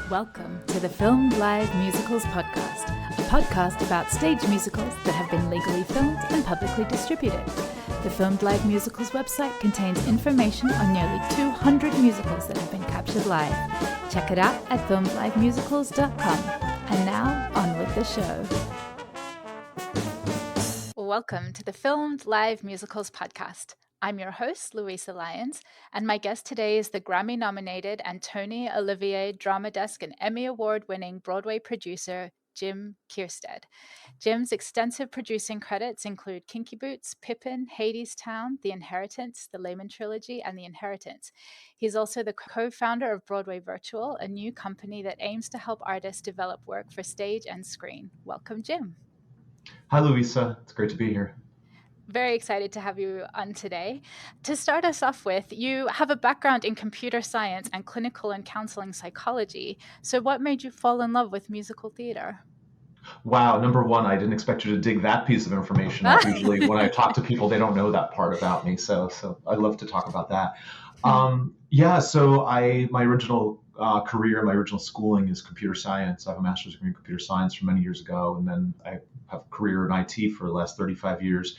Welcome to the Filmed Live Musicals podcast, a podcast about stage musicals that have been legally filmed and publicly distributed. The Filmed Live Musicals website contains information on nearly 200 musicals that have been captured live. Check it out at filmedlivemusicals.com. And now, on with the show. Welcome to the Filmed Live Musicals podcast. I'm your host, Luisa Lyons, and my guest today is the Grammy-nominated and Tony, Olivier, Drama Desk, and Emmy Award-winning Broadway producer, Jim Kierstead. Jim's extensive producing credits include Kinky Boots, Pippin, Hadestown, The Inheritance, the Lehman Trilogy, and The Inheritance. He's also the co-founder of Broadway Virtual, a new company that aims to help artists develop work for stage and screen. Welcome, Jim. Hi, Luisa. It's great to be here. Very excited to have you on today. To start us off with, you have a background in computer science and clinical and counseling psychology. So what made you fall in love with musical theater? Wow. Number one, I didn't expect you to dig that piece of information up. Usually when I talk to people, they don't know that part about me. So I'd love to talk about that. So my original career, my original schooling is computer science. I have a master's degree in computer science from many years ago. And then I have a career in IT for the last 35 years.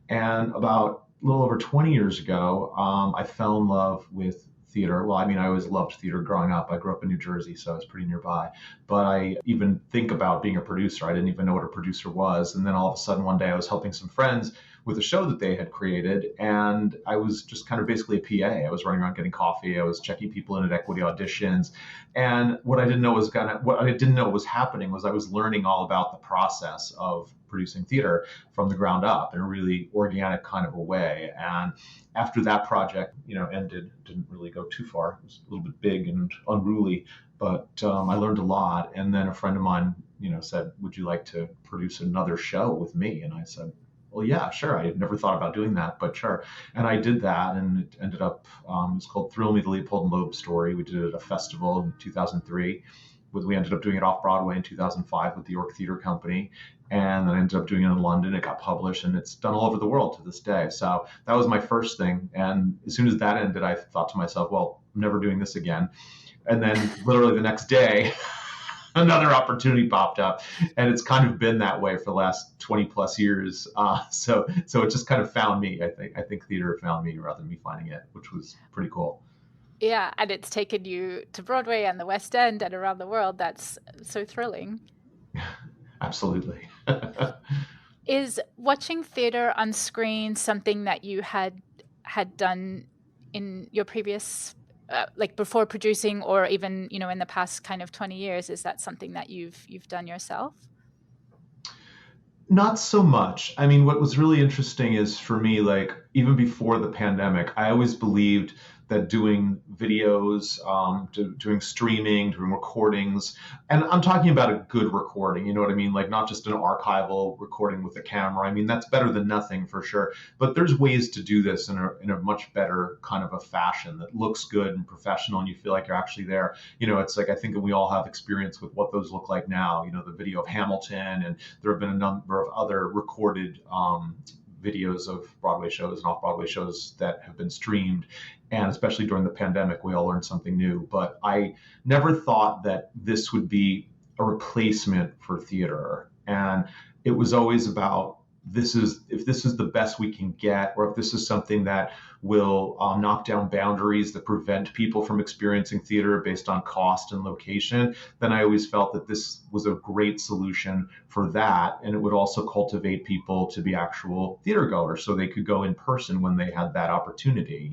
And about a little over 20 years ago, I fell in love with theater. Well, I mean, I always loved theater growing up. I grew up in New Jersey, so I was pretty nearby. But I even think about being a producer. I didn't even know what a producer was. And then all of a sudden, one day I was helping some friends with a show that they had created. And I was just kind of basically a PA. I was running around getting coffee. I was checking people in at equity auditions. And what I didn't know was happening was I was learning all about the process of producing theater from the ground up in a really organic kind of a way. And after that project, ended, didn't really go too far. It was a little bit big and unruly, but I learned a lot. And then a friend of mine, said, "Would you like to produce another show with me?" And I said, "Well, yeah, sure." I had never thought about doing that, but sure. And I did that, and it ended up, it was called Thrill Me, the Leopold and Loeb Story. We did it at a festival in 2003. We ended up doing it off-Broadway in 2005 with the York Theatre Company. And then I ended up doing it in London. It got published, and it's done all over the world to this day. So that was my first thing. And as soon as that ended, I thought to myself, well, I'm never doing this again. And then literally the next day, another opportunity popped up, and it's kind of been that way for the last 20 plus years. So it just kind of found me. I think theater found me rather than me finding it, which was pretty cool. Yeah, and it's taken you to Broadway and the West End and around the world. That's so thrilling. Absolutely. Is watching theater on screen something that you had done in your previous, like before producing, or even in the past kind of 20 years? Is that something that you've done yourself? Not so much. I mean, what was really interesting is for me, like even before the pandemic, I always believed that doing videos, doing streaming, doing recordings, and I'm talking about a good recording, you know what I mean? Like not just an archival recording with a camera. I mean, that's better than nothing for sure. But there's ways to do this in a much better kind of a fashion that looks good and professional, and you feel like you're actually there. It's like I think that we all have experience with what those look like now. The video of Hamilton, and there have been a number of other recorded videos of Broadway shows and off-Broadway shows that have been streamed. And especially during the pandemic, we all learned something new. But I never thought that this would be a replacement for theater. And it was always about if this is the best we can get, or if this is something that will knock down boundaries that prevent people from experiencing theater based on cost and location, then I always felt that this was a great solution for that. And it would also cultivate people to be actual theater goers so they could go in person when they had that opportunity,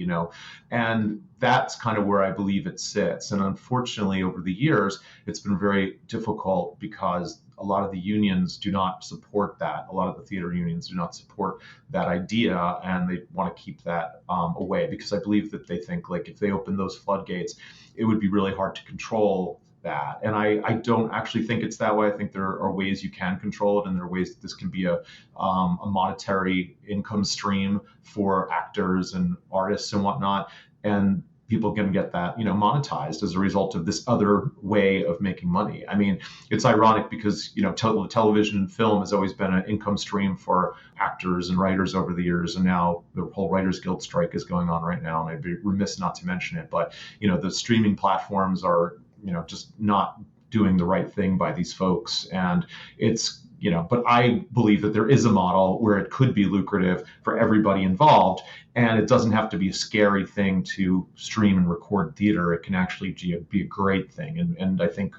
and that's kind of where I believe it sits. And unfortunately, over the years, it's been very difficult because a lot of the unions do not support that. A lot of the theater unions do not support that idea, and they want to keep that away, because I believe that they think like if they open those floodgates, it would be really hard to control that. And I don't actually think it's that way. I think there are ways you can control it, and there are ways that this can be a monetary income stream for actors and artists and whatnot. And people can get that, monetized as a result of this other way of making money. I mean, it's ironic because, television and film has always been an income stream for actors and writers over the years. And now the whole Writers Guild strike is going on right now. And I'd be remiss not to mention it. But, the streaming platforms are, just not doing the right thing by these folks. And it's, but I believe that there is a model where it could be lucrative for everybody involved. And it doesn't have to be a scary thing to stream and record theater. It can actually be a great thing. And I think,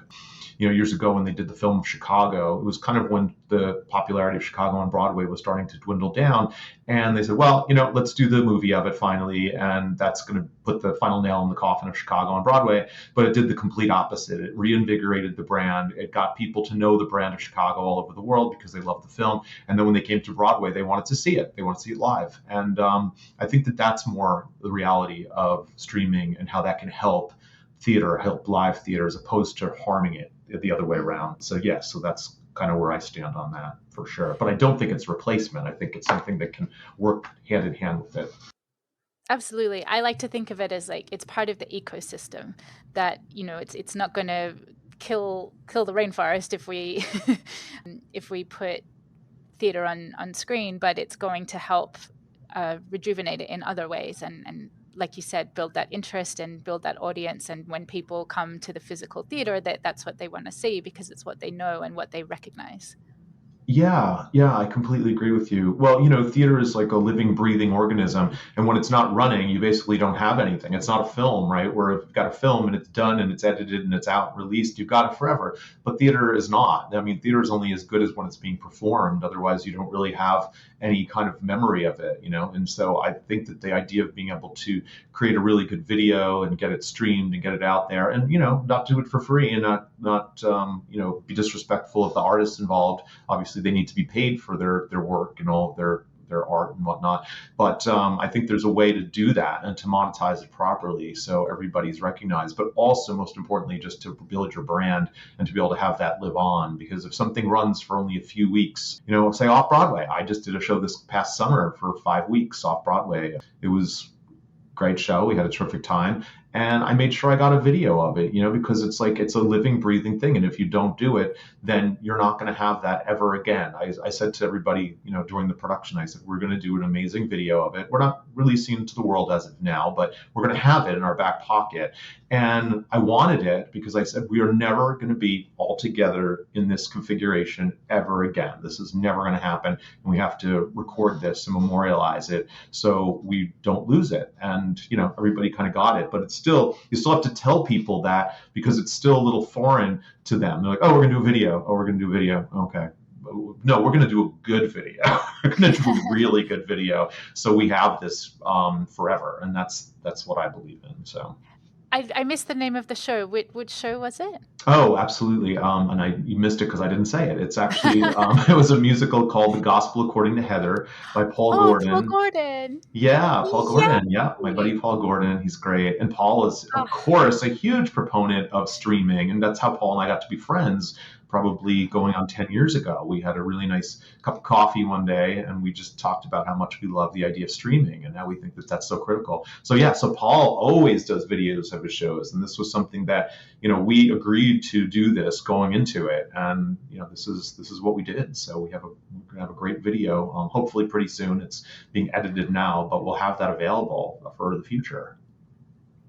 years ago when they did the film of Chicago, it was kind of when the popularity of Chicago on Broadway was starting to dwindle down. And they said, well, let's do the movie of it finally. And that's going to put the final nail in the coffin of Chicago on Broadway. But it did the complete opposite. It reinvigorated the brand. It got people to know the brand of Chicago all over the world because they loved the film. And then when they came to Broadway, they wanted to see it. They wanted to see it live. And I think that that's more the reality of streaming and how that can help theater, help live theater, as opposed to harming it the other way around. So yes, so that's kind of where I stand on that for sure. But I don't think it's a replacement. I think it's something that can work hand in hand with it. Absolutely. I like to think of it as like it's part of the ecosystem that, it's not going to kill the rainforest if we if we put theater on screen, but it's going to help rejuvenate it in other ways and like you said, build that interest and build that audience. And when people come to the physical theater, that's what they want to see because it's what they know and what they recognize. Yeah, I completely agree with you. Well, theater is like a living, breathing organism. And when it's not running, you basically don't have anything. It's not a film, right? Where if you've got a film and it's done and it's edited and it's out and released, you've got it forever. But theater is not. I mean, theater is only as good as when it's being performed. Otherwise, you don't really have any kind of memory of it, And so I think that the idea of being able to create a really good video and get it streamed and get it out there and, not do it for free and not be disrespectful of the artists involved. Obviously, they need to be paid for their work and all their art and whatnot. But I think there's a way to do that and to monetize it properly so everybody's recognized. But also, most importantly, just to build your brand and to be able to have that live on. Because if something runs for only a few weeks, say off-Broadway. I just did a show this past summer for 5 weeks off-Broadway. It was a great show. We had a terrific time. And I made sure I got a video of it, because it's a living, breathing thing. And if you don't do it, then you're not going to have that ever again. I said to everybody, during the production, I said, we're going to do an amazing video of it. We're not releasing it to the world as of now, but we're going to have it in our back pocket. And I wanted it because I said, we are never going to be all together in this configuration ever again. This is never going to happen. And we have to record this and memorialize it so we don't lose it. And, everybody kind of got it, but you still have to tell people that because it's still a little foreign to them. They're like, oh, we're going to do a video. Oh, we're going to do a video. Okay. No, we're going to do a good video. We're going to do a really good video. So we have this forever. And that's what I believe in. So I missed the name of the show. Which show was it? Oh, absolutely. And you missed it because I didn't say it. It's actually, it was a musical called The Gospel According to Heather by Paul Gordon. Paul Gordon. Yeah, Paul Gordon. Yeah, my buddy Paul Gordon. He's great. And Paul is, of course, a huge proponent of streaming. And that's how Paul and I got to be friends. Probably going on 10 years ago. We had a really nice cup of coffee one day and we just talked about how much we love the idea of streaming and how we think that that's so critical. So Paul always does videos of his shows. And this was something that, we agreed to do this going into it. And, this is what we did. So we're going to have a great video, hopefully pretty soon. It's being edited now, but we'll have that available for the future.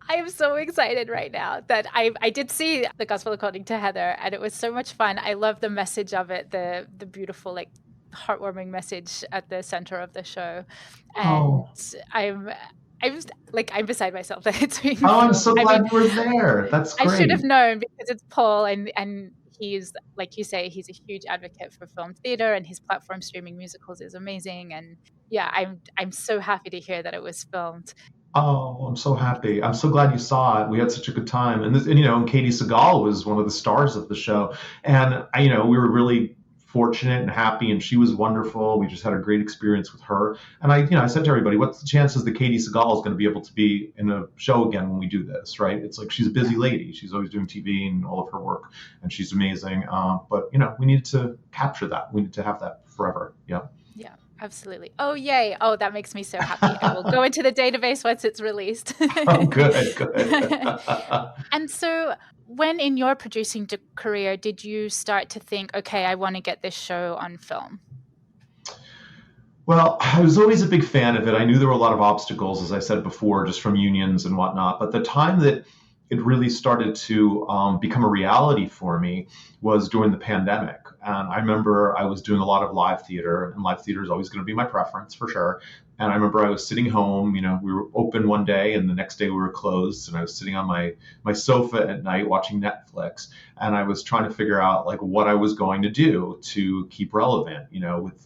I'm so excited right now that I did see The Gospel According to Heather, and it was so much fun. I love the message of it, the beautiful, heartwarming message at the center of the show. And I'm beside myself that it's being filmed. I'm so glad you were there. That's great. I should have known because it's Paul, and he's, like you say, he's a huge advocate for film theater, and his platform streaming musicals is amazing. And I'm so happy to hear that it was filmed. Oh, I'm so happy. I'm so glad you saw it. We had such a good time. And Katie Seagal was one of the stars of the show. And we were really fortunate and happy, and she was wonderful. We just had a great experience with her. And I said to everybody, what's the chances that Katie Seagal is going to be able to be in a show again when we do this, right? It's like she's a busy lady. She's always doing TV and all of her work, and she's amazing. But we needed to capture that. We need to have that forever. Yeah. Yeah. Absolutely. Oh, yay. Oh, that makes me so happy. I will go into the database once it's released. Oh, good, good. And so when in your producing career did you start to think, okay, I want to get this show on film? Well, I was always a big fan of it. I knew there were a lot of obstacles, as I said before, just from unions and whatnot. But the time that it really started to become a reality for me was during the pandemic. And I remember I was doing a lot of live theater, and live theater is always going to be my preference for sure. And I remember I was sitting home, we were open one day and the next day we were closed. And I was sitting on my sofa at night watching Netflix. And I was trying to figure out like what I was going to do to keep relevant,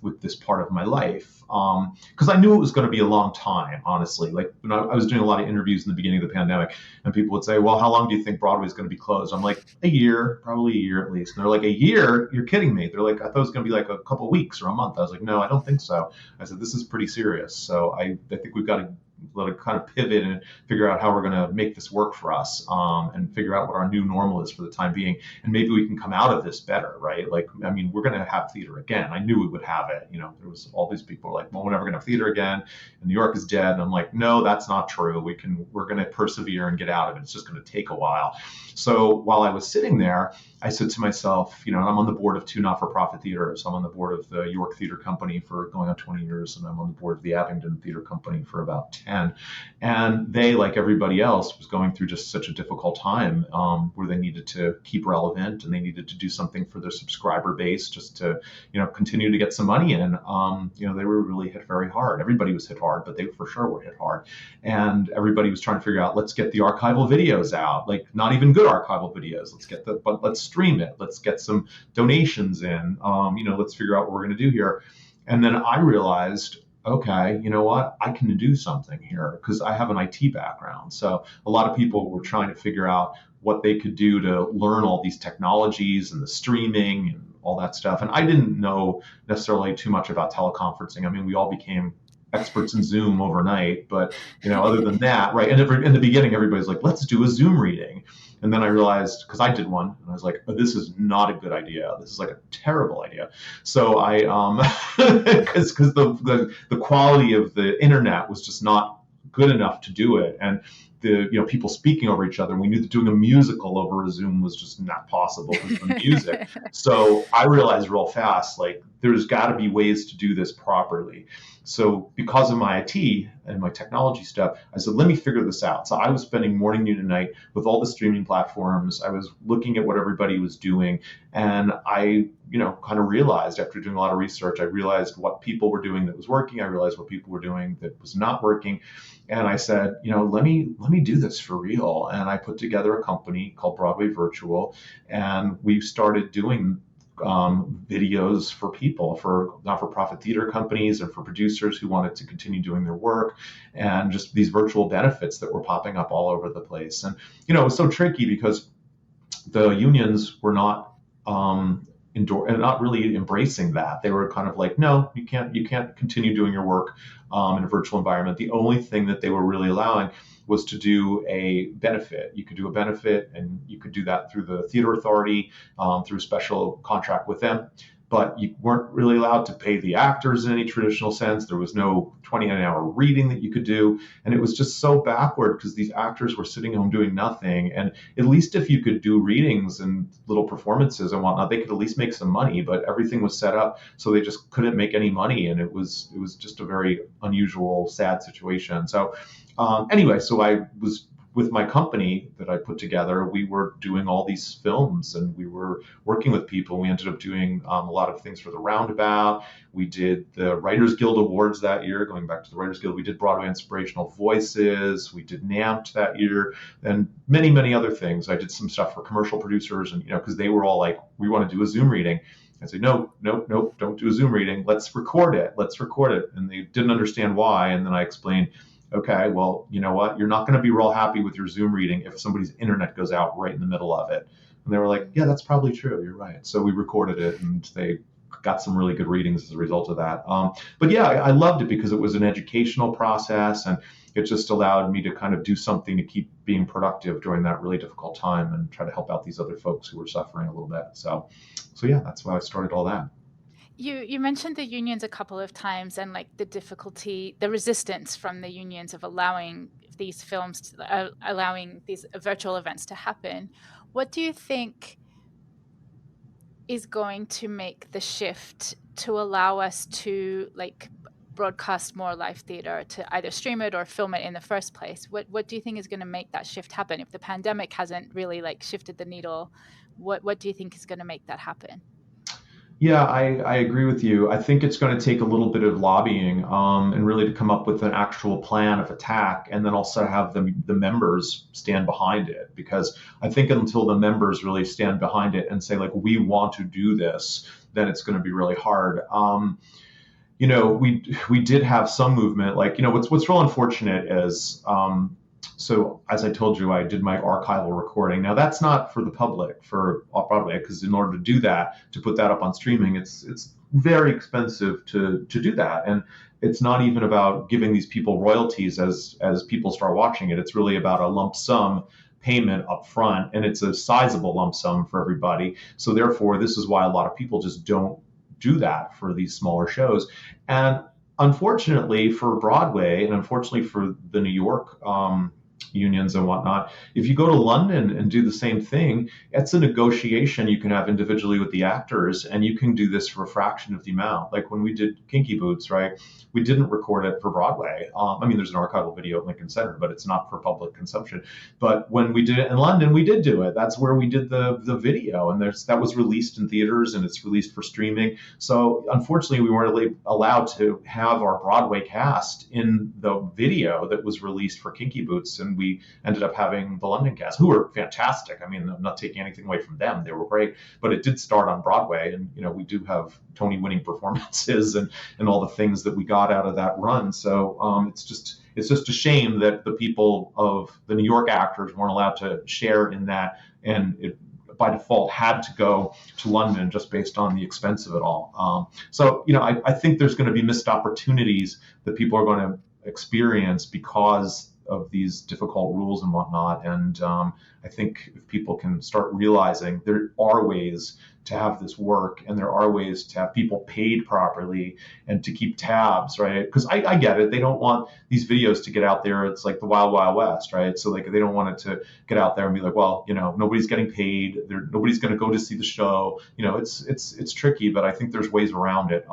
with this part of my life. Because I knew it was going to be a long time, honestly. Like when I was doing a lot of interviews in the beginning of the pandemic, and people would say, "Well, how long do you think Broadway is going to be closed?" I'm like, "A year, probably a year at least." And they're like, "A year? You're kidding me?" They're like, "I thought it was going to be like a couple weeks or a month." I was like, "No, I don't think so." I said, "This is pretty serious." So I think we've got to let it kind of pivot and figure out how we're going to make this work for us, and figure out what our new normal is for the time being, and maybe we can come out of this better, right? Like, I mean, we're going to have theater again. I knew we would have it. There was all these people were like, "Well, we're never going to have theater again, and New York is dead." And I'm like, "No, that's not true. We're going to persevere and get out of it. It's just going to take a while." So while I was sitting there, I said to myself, and I'm on the board of two not-for-profit theaters. I'm on the board of the York Theater Company for going on 20 years, and I'm on the board of the Abingdon Theater Company for about 10. And they, like everybody else, was going through just such a difficult time, where they needed to keep relevant and they needed to do something for their subscriber base just to, continue to get some money in. They were really hit very hard. Everybody was hit hard, but they for sure were hit hard. And everybody was trying to figure out, let's get the archival videos out, like not even good archival videos. But let's stream it. Let's get some donations in. Let's figure out what we're going to do here. And then I realized, okay, you know what? I can do something here because I have an IT background. So a lot of people were trying to figure out what they could do to learn all these technologies and the streaming and all that stuff. And I didn't know necessarily too much about teleconferencing. I mean, we all became experts in Zoom overnight, but other than that, right? And in the beginning, everybody's like, "Let's do a Zoom reading." And then I realized, because I did one, and I was like, "Oh, this is not a good idea. This is like a terrible idea." So I, because the quality of the internet was just not good enough to do it, and the people speaking over each other. And we knew that doing a musical over a Zoom was just not possible with the music. So I realized real fast, like there's got to be ways to do this properly. So because of my IT and my technology stuff, I said, let me figure this out. So I was spending morning, noon, and night with all the streaming platforms. I was looking at what everybody was doing. And I, kind of realized after doing a lot of research, I realized what people were doing that was working. I realized what people were doing that was not working. And I said, let me do this for real. And I put together a company called Broadway Virtual, and we started doing videos for people, for not-for-profit theater companies and for producers who wanted to continue doing their work, and just these virtual benefits that were popping up all over the place. And it was so tricky because the unions were not not really embracing that. They were kind of like, "No, you can't continue doing your work in a virtual environment." The only thing that they were really allowing was to do a benefit. You could do a benefit, and you could do that through the theater authority, through a special contract with them. But you weren't really allowed to pay the actors in any traditional sense. There was no 29-hour reading that you could do. And it was just so backward because these actors were sitting home doing nothing. And at least if you could do readings and little performances and whatnot, they could at least make some money. But everything was set up so they just couldn't make any money. And it was just a very unusual, sad situation. So anyway, so I was with my company that I put together. We were doing all these films and we were working with people. We ended up doing a lot of things for the Roundabout. We did the Writers Guild Awards that year, going back to the Writers Guild. We did Broadway Inspirational Voices. We did NAMT that year, and many, many other things. I did some stuff for commercial producers, and because they were all like, "We want to do a Zoom reading." I said, no, don't do a Zoom reading. Let's record it. And they didn't understand why. And then I explained, okay, well, you know what? You're not going to be real happy with your Zoom reading if somebody's internet goes out right in the middle of it. And they were like, yeah, that's probably true. You're right. So we recorded it, and they got some really good readings as a result of that. But yeah, I loved it because it was an educational process, and it just allowed me to kind of do something to keep being productive during that really difficult time and try to help out these other folks who were suffering a little bit. So yeah, that's why I started all that. You mentioned the unions a couple of times and like the difficulty, the resistance from the unions of allowing these films, allowing these virtual events to happen. What do you think is going to make the shift to allow us to like broadcast more live theater, to either stream it or film it in the first place? What do you think is going to make that shift happen? If the pandemic hasn't really like shifted the needle, what do you think is going to make that happen? Yeah, I agree with you. I think it's going to take a little bit of lobbying, and really to come up with an actual plan of attack, and then also have the members stand behind it. Because I think until the members really stand behind it and say like we want to do this, then it's going to be really hard. We did have some movement. Like, what's real unfortunate is, so as I told you, I did my archival recording. Now that's not for the public for off-Broadway, because in order to do that, to put that up on streaming, it's very expensive to do that. And it's not even about giving these people royalties as people start watching it. It's really about a lump sum payment up front, and it's a sizable lump sum for everybody. So therefore, this is why a lot of people just don't do that for these smaller shows. And unfortunately for Broadway, and unfortunately for the New York unions and whatnot, if you go to London and do the same thing, it's a negotiation you can have individually with the actors, and you can do this for a fraction of the amount. Like when we did Kinky Boots, right? We didn't record it for Broadway. I mean, there's an archival video at Lincoln Center, but it's not for public consumption. But when we did it in London, we did do it. That's where we did the video, and that was released in theaters and it's released for streaming. So unfortunately, we weren't really allowed to have our Broadway cast in the video that was released for Kinky Boots, and we ended up having the London cast, who were fantastic. I mean, I'm not taking anything away from them; they were great. But it did start on Broadway, and we do have Tony-winning performances and all the things that we got out of that run. So it's just a shame that the people of the New York actors weren't allowed to share in that, and it by default had to go to London just based on the expense of it all. I think there's going to be missed opportunities that people are going to experience because of these difficult rules and whatnot. And I think if people can start realizing there are ways to have this work, and there are ways to have people paid properly and to keep tabs, right? Because I get it. They don't want these videos to get out there. It's like the wild, wild west, right? So like they don't want it to get out there and be like, well, nobody's getting paid. Nobody's going to go to see the show. It's tricky, but I think there's ways around it,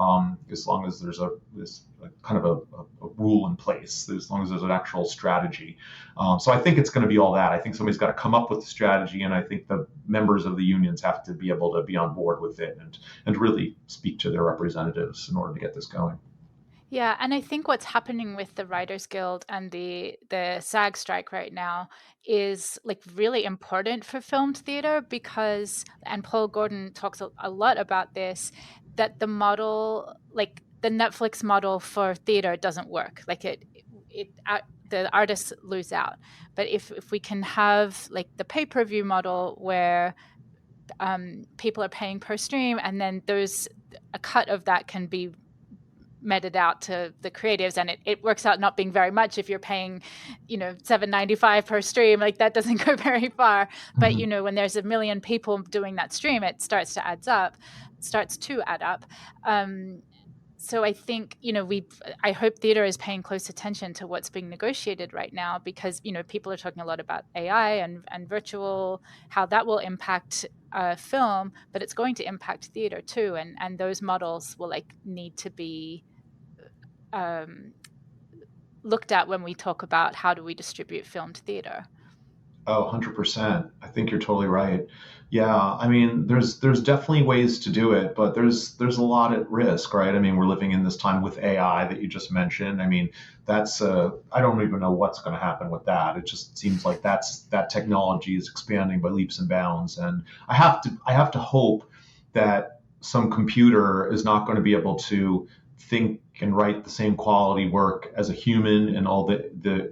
as long as there's this kind of a rule in place, as long as there's an actual strategy. So I think it's going to be all that. I think somebody's got to come up with the strategy, and I think the members of the unions have to be able to be on board with it and really speak to their representatives in order to get this going. Yeah, and I think what's happening with the Writers Guild and the SAG strike right now is like really important for filmed theater because, and Paul Gordon talks a lot about this, that the model, like the Netflix model for theater doesn't work. Like the artists lose out. But if we can have like the pay-per-view model where people are paying per stream, and then a cut of that can be meted out to the creatives, and it works out not being very much if you're paying $7.95 per stream. Like that doesn't go very far. But when there's a million people doing that stream, it starts to add up. So I think I hope theater is paying close attention to what's being negotiated right now, because people are talking a lot about AI and virtual, how that will impact film, but it's going to impact theater too, and those models will need to be looked at when we talk about how do we distribute filmed theater. Oh, 100%. I think you're totally right. Yeah, I mean, there's definitely ways to do it, but there's a lot at risk, right? I mean, we're living in this time with AI that you just mentioned. I mean, that's I don't even know what's going to happen with that. It just seems like that technology is expanding by leaps and bounds, and I have to hope that some computer is not going to be able to think and write the same quality work as a human, and all the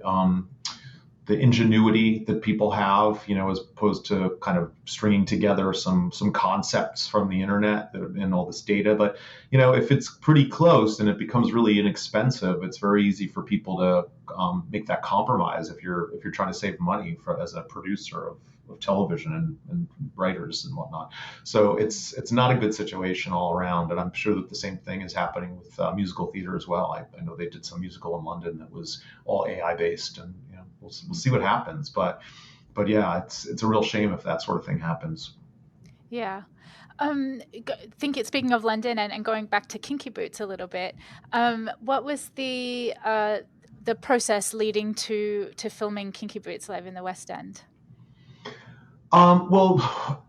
the ingenuity that people have, as opposed to kind of stringing together some concepts from the internet and all this data. But if it's pretty close and it becomes really inexpensive, it's very easy for people to make that compromise if you're trying to save money as a producer of television and writers and whatnot. So it's not a good situation all around. And I'm sure that the same thing is happening with musical theater as well. I know they did some musical in London that was all AI based, and we'll see what happens. But yeah, it's a real shame if that sort of thing happens. Yeah. Speaking of London and going back to Kinky Boots a little bit, what was the process leading to filming Kinky Boots live in the West End? Well,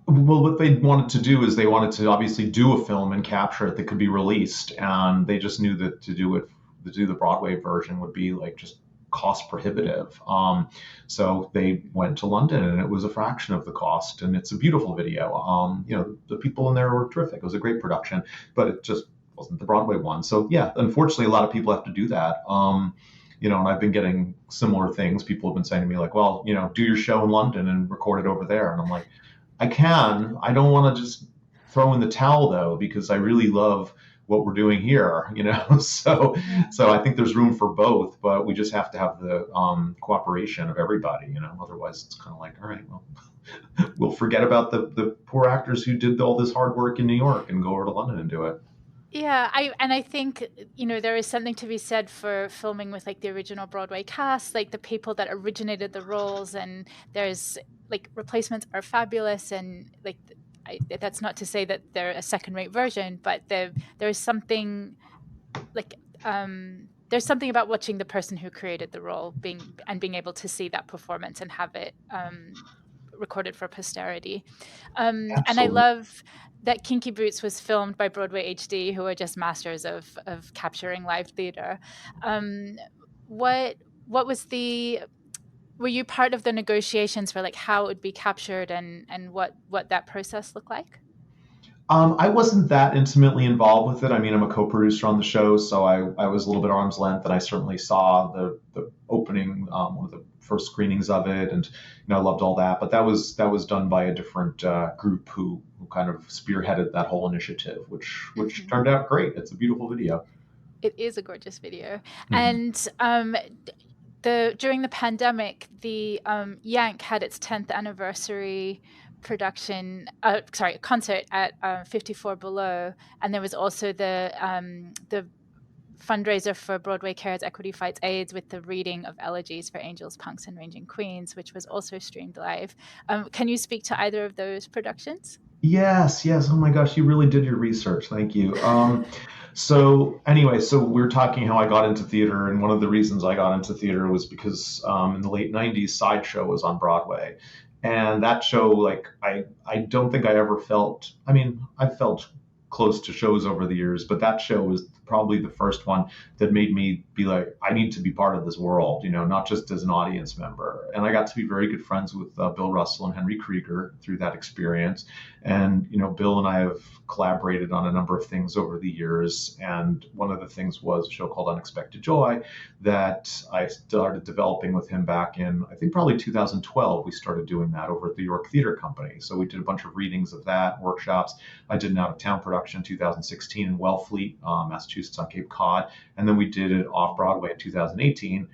what they wanted to do is they wanted to obviously do a film and capture it that could be released, and they just knew that to do the Broadway version would be like just cost prohibitive. So they went to London, and it was a fraction of the cost, and it's a beautiful video. The people in there were terrific. It was a great production, but it just wasn't the Broadway one. So yeah, unfortunately, a lot of people have to do that. And I've been getting similar things. People have been saying to me like, well, do your show in London and record it over there. And I'm like, I don't want to just throw in the towel though, because I really love what we're doing here, so I think there's room for both, but we just have to have the cooperation of everybody, otherwise it's kind of like, all right, well, we'll forget about the poor actors who did all this hard work in New York and go over to London and do it. Yeah, I think, there is something to be said for filming with like the original Broadway cast, like the people that originated the roles, and there's like replacements are fabulous, and like that's not to say that they're a second-rate version, but there's something like there's something about watching the person who created the role being able to see that performance and have it recorded for posterity. And I love that Kinky Boots was filmed by Broadway HD, who are just masters of capturing live theater. What was were you part of the negotiations for like how it would be captured and what that process looked like? I wasn't that intimately involved with it. I mean, I'm a co-producer on the show, so I was a little bit arm's length, and I certainly saw the opening, one of the first screenings of it, and I loved all that. But that was done by a different group who kind of spearheaded that whole initiative, which turned out great. It's a beautiful video. It is a gorgeous video, Mm-hmm. and during the pandemic, the Yank had its 10th anniversary concert at 54 Below, and there was also the fundraiser for Broadway Cares Equity Fights AIDS with the reading of Elegies for Angels, Punks, and Raging Queens, which was also streamed live. Can you speak to either of those productions? Yes. Oh my gosh, you really did your research. Thank you. So anyway, so we were talking how I got into theater, and one of the reasons I got into theater was because in the late '90s, Sideshow was on Broadway, and that show, like, I don't think I ever felt. I mean, I felt close to shows over the years, but that show was probably the first one that made me be like, I need to be part of this world, not just as an audience member. And I got to be very good friends with Bill Russell and Henry Krieger through that experience. And, Bill and I have collaborated on a number of things over the years. And one of the things was a show called Unexpected Joy that I started developing with him back in, I think, probably 2012. We started doing that over at the York Theater Company. So we did a bunch of readings of that, workshops. I did an out-of-town production in 2016 in Wellfleet, Massachusetts on Cape Cod. And then we did it off-Broadway in 2018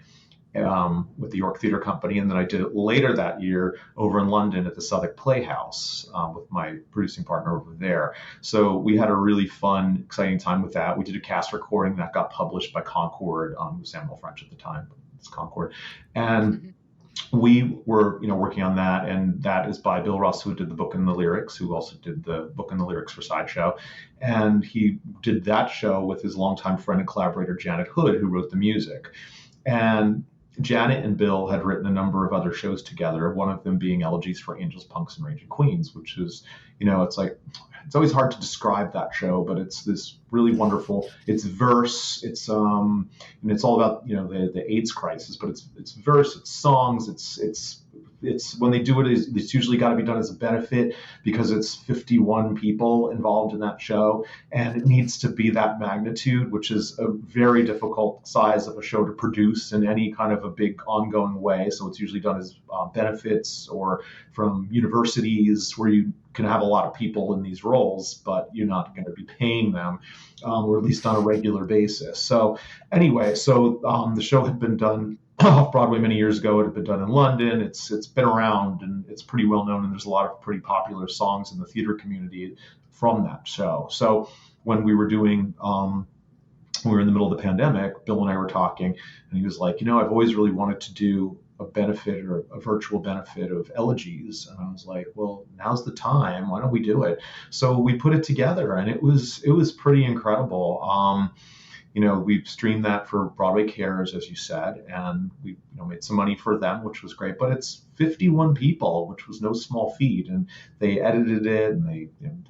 with the York Theater Company. And then I did it later that year over in London at the Southwark Playhouse with my producing partner over there. So we had a really fun, exciting time with that. We did a cast recording that got published by Concord, Samuel French at the time, but it's Concord. And we were, working on that, and that is by Bill Russ, who did the book and the lyrics, who also did the book and the lyrics for Sideshow. And he did that show with his longtime friend and collaborator, Janet Hood, who wrote the music. And Janet and Bill had written a number of other shows together, one of them being Elegies for Angels, Punks, and Raging Queens, which is, it's like, it's always hard to describe that show, but it's this really wonderful, it's verse, and it's all about, the AIDS crisis, but it's verse, it's songs, it's it's when they do it, it's usually got to be done as a benefit because it's 51 people involved in that show, and it needs to be that magnitude, which is a very difficult size of a show to produce in any kind of a big ongoing way. So it's usually done as benefits or from universities where you can have a lot of people in these roles, but you're not going to be paying them, or at least on a regular basis. So anyway, the show had been done off-Broadway many years ago. It had been done in London. It's been around, and it's pretty well known, and there's a lot of pretty popular songs in the theater community from that show. So when we were doing, we were in the middle of the pandemic, Bill and I were talking, and he was like, I've always really wanted to do a benefit or a virtual benefit of Elegies. And I was like, well, now's the time. Why don't we do it? So we put it together, and it was pretty incredible. We streamed that for Broadway Cares, as you said, and we made some money for them, which was great. But it's 51 people, which was no small feat, and they edited it, and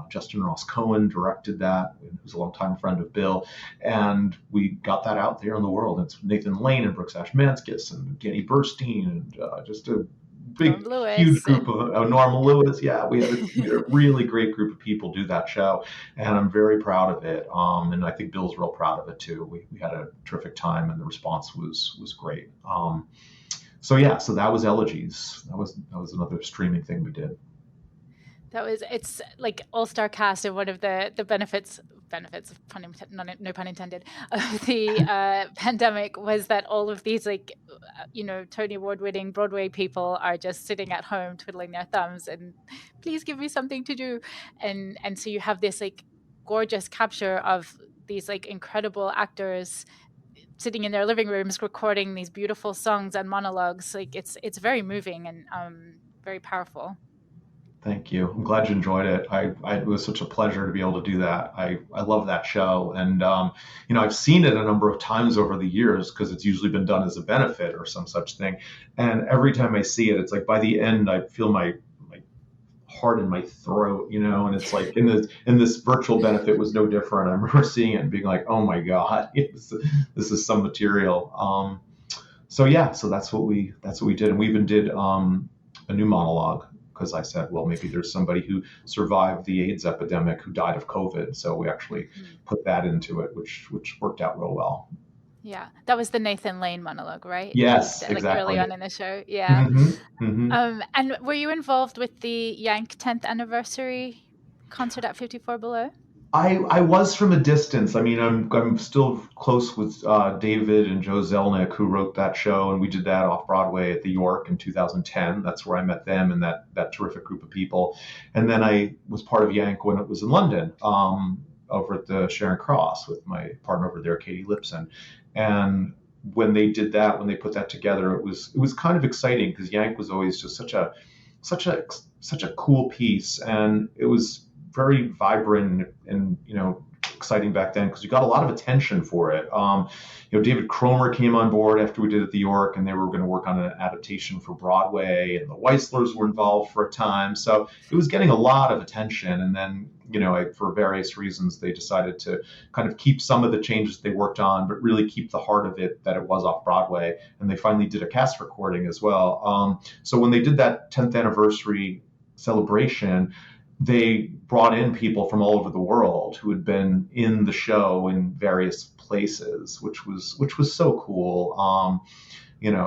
Justin Ross Cohen directed that, who's a longtime friend of Bill, and we got that out there in the world. It's Nathan Lane and Brooks Ashmanskas and Getty Burstein and just a big, huge group of Norma Lewis. Yeah, we had a really great group of people do that show, and I'm very proud of it. And I think Bill's real proud of it too. We had a terrific time, and the response was great. So that was Elegies. That was another streaming thing we did. It's like all-star cast, and one of the benefits, no pun intended, of the pandemic was that all of these Tony Award-winning Broadway people are just sitting at home twiddling their thumbs and please give me something to do, and so you have this gorgeous capture of these incredible actors sitting in their living rooms recording these beautiful songs and monologues. It's very moving and very powerful. Thank you. I'm glad you enjoyed it. It was such a pleasure to be able to do that. I love that show. And, I've seen it a number of times over the years because it's usually been done as a benefit or some such thing. And every time I see it, it's like by the end, I feel my heart in my throat, and it's like in this virtual benefit was no different. I remember seeing it and being like, oh my God, this is some material. So that's what we did. And we even did a new monologue, because I said, well, maybe there's somebody who survived the AIDS epidemic who died of COVID. So we actually put that into it, which worked out real well. Yeah, that was the Nathan Lane monologue, right? Yes, exactly. Early on in the show, yeah. Mm-hmm, mm-hmm. And were you involved with the Yank 10th anniversary concert at 54 Below? I was from a distance. I mean, I'm still close with David and Joe Zelnick, who wrote that show, and we did that off-Broadway at the York in 2010. That's where I met them and that terrific group of people. And then I was part of Yank when it was in London, over at the Charing Cross with my partner over there, Katie Lipson. And when they did that, when they put that together, it was kind of exciting because Yank was always just such a cool piece, and it was very vibrant and exciting back then because you got a lot of attention for it. David Cromer came on board after we did it at the York, and they were going to work on an adaptation for Broadway, and the Weislers were involved for a time, so it was getting a lot of attention. And then for various reasons, they decided to kind of keep some of the changes they worked on, but really keep the heart of it that it was off Broadway. And they finally did a cast recording as well. So when they did that 10th anniversary celebration, they brought in people from all over the world who had been in the show in various places, which was so cool.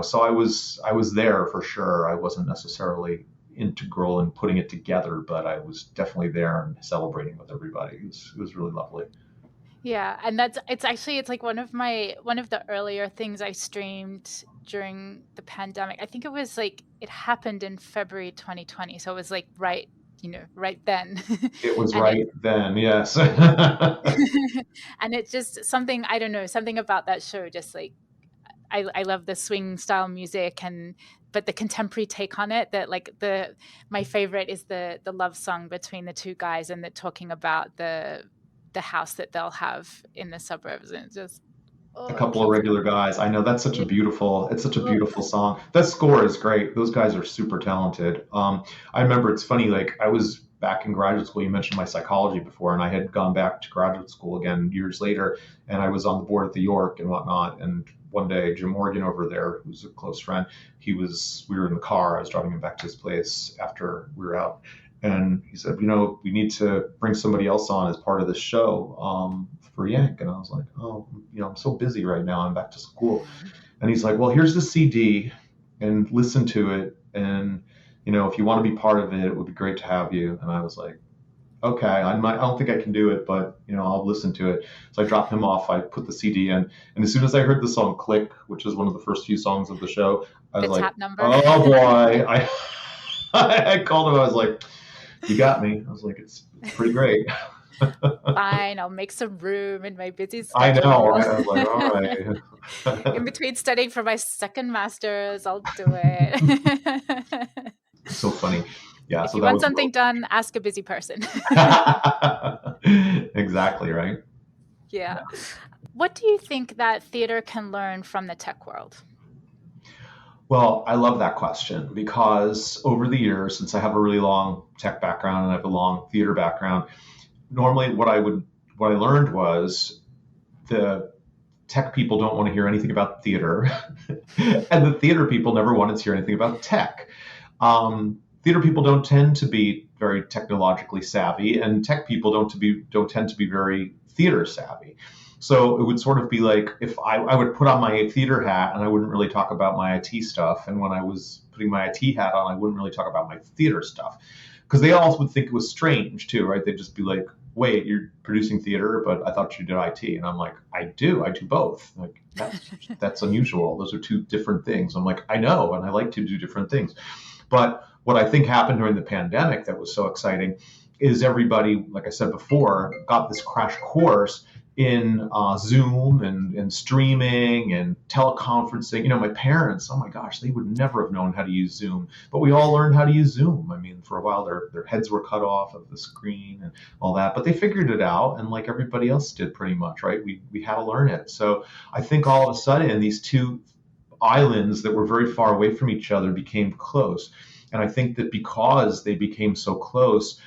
So I was there for sure. I wasn't necessarily integral in putting it together, but I was definitely there and celebrating with everybody. It was really lovely. Yeah, and it's like one of the earlier things I streamed during the pandemic. I think it was it happened in February 2020, so it was right then. It was then, yes. And it's just something, I don't know, something about that show, just I love the swing style music, but the contemporary take on it, that my favorite is the love song between the two guys, and they're talking about the house that they'll have in the suburbs, and it's just a couple of regular guys. I know it's such a beautiful song. That score is great. Those guys are super talented. I remember, it's funny, I was back in graduate school. You mentioned my psychology before, and I had gone back to graduate school again years later, and I was on the board at the York and whatnot. And one day, Jim Morgan over there, who's a close friend, we were in the car. I was driving him back to his place after we were out. And he said, we need to bring somebody else on as part of this show for Yank. And I was like, oh, I'm so busy right now. I'm back to school. And he's like, well, here's the CD and listen to it. And, if you want to be part of it, it would be great to have you. And I was like, okay, I don't think I can do it, but, I'll listen to it. So I dropped him off. I put the CD in. And as soon as I heard the song Click, which is one of the first few songs of the show, I was like, oh boy. I called him. I was like, you got me. I was like, it's pretty great. Fine, I'll make some room in my busy schedule. I know. I was like, all right. In between studying for my second master's, I'll do it. So funny. Yeah. If you want something done, ask a busy person. Exactly, right? Yeah. What do you think that theater can learn from the tech world? Well, I love that question because over the years, since I have a really long tech background and I have a long theater background, normally what I learned was the tech people don't want to hear anything about theater, and the theater people never wanted to hear anything about tech. Theater people don't tend to be very technologically savvy, and tech people don't tend to be very theater savvy. So it would sort of be like if I would put on my theater hat and I wouldn't really talk about my IT stuff, and when I was putting my IT hat on, I wouldn't really talk about my theater stuff, because they all would think it was strange too, right? They'd just be like, wait, you're producing theater, but I thought you did IT. And I'm like, I do both. Like, that's unusual. Those are two different things. I'm like, I know, and I like to do different things. But what I think happened during the pandemic that was so exciting is everybody, like I said before, got this crash course in Zoom and streaming and teleconferencing. My parents, oh my gosh, they would never have known how to use Zoom, but we all learned how to use Zoom. I mean, for a while, their heads were cut off of the screen and all that, but they figured it out, and like everybody else did pretty much, right? We had to learn it. So I think all of a sudden, these two islands that were very far away from each other became close. And I think that because they became so close,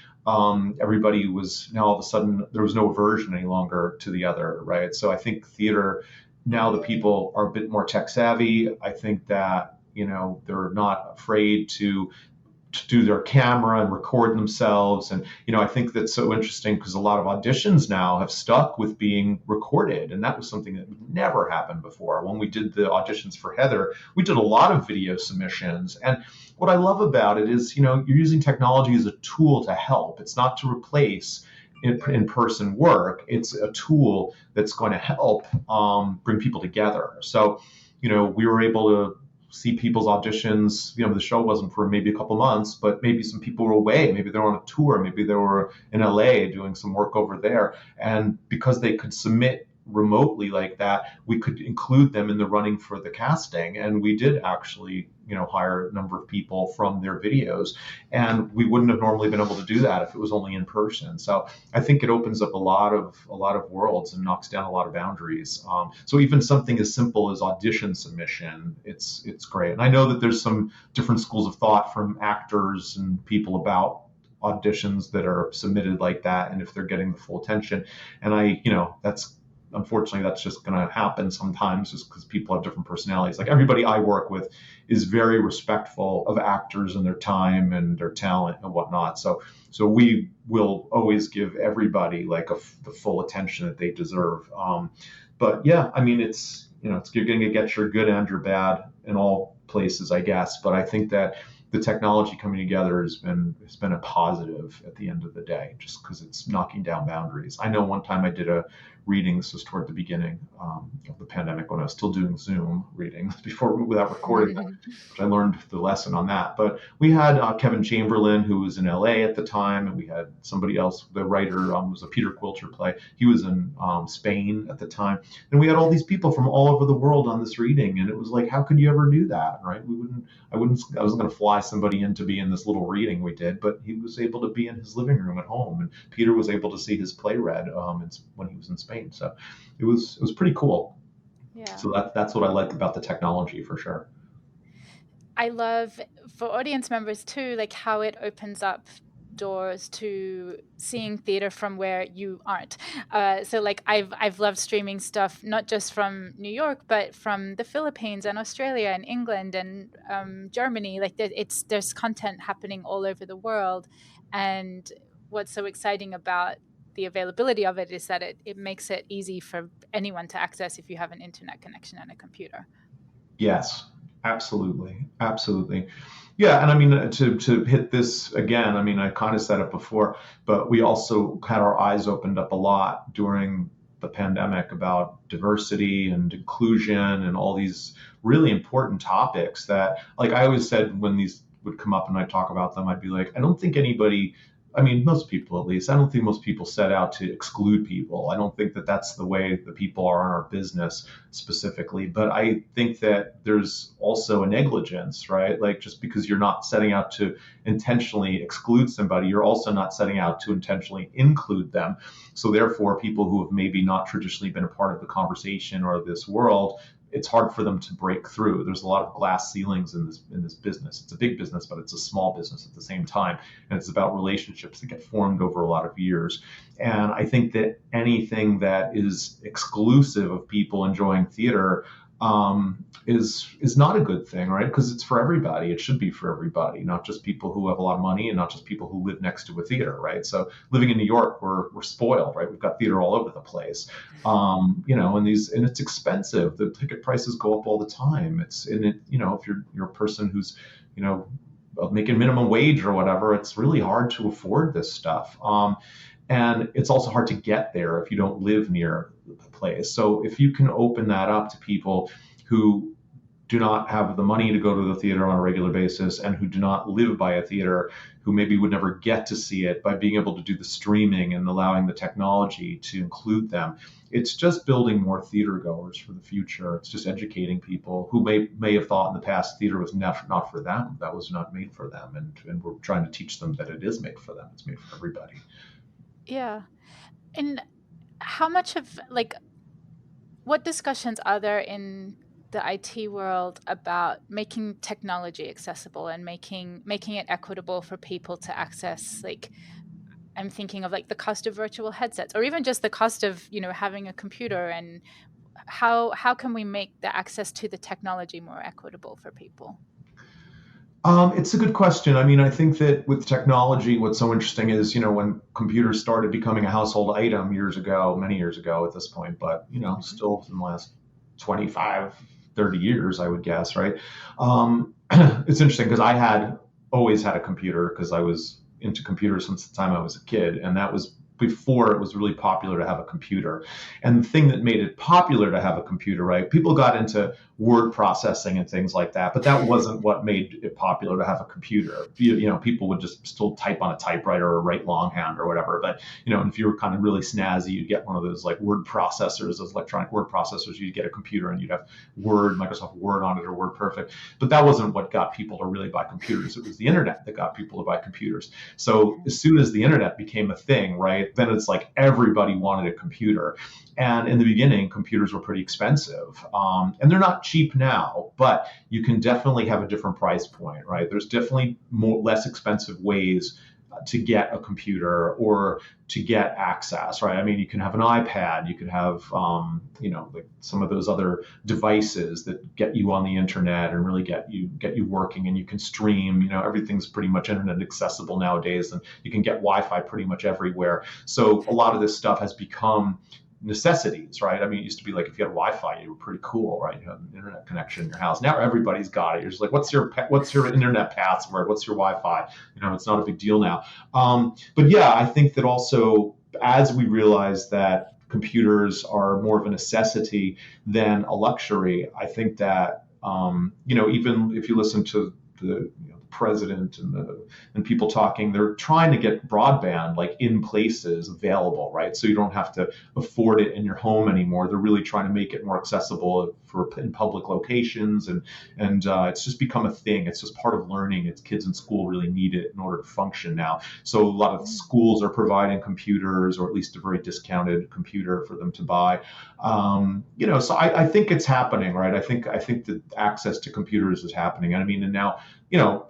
everybody was now all of a sudden, there was no aversion any longer to the other, right? So I think theater, now the people are a bit more tech savvy. I think that, they're not afraid to do their camera and record themselves. And, I think that's so interesting because a lot of auditions now have stuck with being recorded. And that was something that never happened before. When we did the auditions for Heather, we did a lot of video submissions. And what I love about it is, you're using technology as a tool to help. It's not to replace in-person work. It's a tool that's going to help bring people together. So, we were able to see people's auditions. The show wasn't for maybe a couple months, but maybe some people were away. Maybe they were on a tour. Maybe they were in LA doing some work over there. And because they could submit remotely like that, we could include them in the running for the casting. And we did actually, hire a number of people from their videos. And we wouldn't have normally been able to do that if it was only in person. So I think it opens up a lot of worlds and knocks down a lot of boundaries. So even something as simple as audition submission, it's great. And I know that there's some different schools of thought from actors and people about auditions that are submitted like that, and if they're getting the full attention. And unfortunately, that's just going to happen sometimes just because people have different personalities. Like everybody I work with is very respectful of actors and their time and their talent and whatnot. So we will always give everybody like the full attention that they deserve. But yeah, I mean, you're going to get your good and your bad in all places, I guess. But I think that the technology coming together has been a positive at the end of the day, just because it's knocking down boundaries. I know one time I did a reading. This was toward the beginning of the pandemic when I was still doing Zoom readings without recording them, which I learned the lesson on that. But we had Kevin Chamberlain, who was in LA at the time, and we had somebody else, the writer was a Peter Quilter play. He was in Spain at the time. And we had all these people from all over the world on this reading. And it was like, how could you ever do that, right? I wasn't going to fly somebody in to be in this little reading we did, but he was able to be in his living room at home, and Peter was able to see his play read when he was in Spain. So it was pretty cool. Yeah. So that's what I like about the technology for sure. I love for audience members too, like how it opens up doors to seeing theater from where you aren't. So like I've loved streaming stuff, not just from New York, but from the Philippines and Australia and England and Germany. Like there's content happening all over the world. And what's so exciting about the availability of it is that it makes it easy for anyone to access if you have an internet connection and a computer. Yes, absolutely, absolutely. Yeah, and I mean to hit this again, I mean I kind of said it before, but we also had our eyes opened up a lot during the pandemic about diversity and inclusion and all these really important topics that, like I always said when these would come up and I talk about them, I'd be like, I don't think anybody, I mean, most people at least, I don't think most people set out to exclude people. I don't think that that's the way the people are in our business specifically. But I think that there's also a negligence, right? Like just because you're not setting out to intentionally exclude somebody, you're also not setting out to intentionally include them. So therefore, people who have maybe not traditionally been a part of the conversation or this world, it's hard for them to break through. There's a lot of glass ceilings in this business. It's a big business, but it's a small business at the same time, and it's about relationships that get formed over a lot of years. And I think that anything that is exclusive of people enjoying theater is not a good thing, right? Because it's for everybody. It should be for everybody, not just people who have a lot of money and not just people who live next to a theater, right? So living in New York, we're spoiled, right? We've got theater all over the place, and it's expensive. The ticket prices go up all the time. If you're a person who's, making minimum wage or whatever, it's really hard to afford this stuff. And it's also hard to get there if you don't live near the place. So if you can open that up to people who do not have the money to go to the theater on a regular basis and who do not live by a theater, who maybe would never get to see it, by being able to do the streaming and allowing the technology to include them, it's just building more theater goers for the future. It's just educating people who may have thought in the past theater was not for them, that was not made for them. And we're trying to teach them that it is made for them. It's made for everybody. Yeah. And how much of what discussions are there in the IT world about making technology accessible and making it equitable for people to access? Like, I'm thinking of like the cost of virtual headsets, or even just the cost of having a computer, and how can we make the access to the technology more equitable for people? It's a good question. I mean, I think that with technology, what's so interesting is, when computers started becoming a household item years ago, many years ago at this point, but, Mm-hmm. still in the last 25, 30 years, I would guess, right? It's interesting because I had always had a computer because I was into computers since the time I was a kid. And that was before it was really popular to have a computer. And the thing that made it popular to have a computer, right? People got into word processing and things like that, but that wasn't what made it popular to have a computer. People would just still type on a typewriter or write longhand or whatever. But, and if you were kind of really snazzy, you'd get one of those like word processors, those electronic word processors. You'd get a computer and you'd have Word, Microsoft Word on it or WordPerfect. But that wasn't what got people to really buy computers. It was the internet that got people to buy computers. So as soon as the internet became a thing, right, then it's like everybody wanted a computer. And in the beginning, computers were pretty expensive. And they're not cheap now, but you can definitely have a different price point, right? There's definitely less expensive ways to get a computer or to get access, right? I mean, you can have an iPad, you can have, like some of those other devices that get you on the internet and really get you working, and you can stream. Everything's pretty much internet accessible nowadays, and you can get Wi-Fi pretty much everywhere. So a lot of this stuff has become necessities, right? I mean, it used to be like if you had Wi-Fi, you were pretty cool, right? You had an internet connection in your house. Now everybody's got it. You're just like, what's your internet password? What's your Wi-Fi? It's not a big deal now. But yeah, I think that also as we realize that computers are more of a necessity than a luxury, I think that even if you listen to the president and people talking, they're trying to get broadband like in places available, right? So you don't have to afford it in your home anymore. They're really trying to make it more accessible in public locations, and it's just become a thing. It's just part of learning. It's kids in school really need it in order to function now. So a lot of schools are providing computers, or at least a very discounted computer for them to buy. So I think it's happening, right? I think that access to computers is happening. I mean, and now,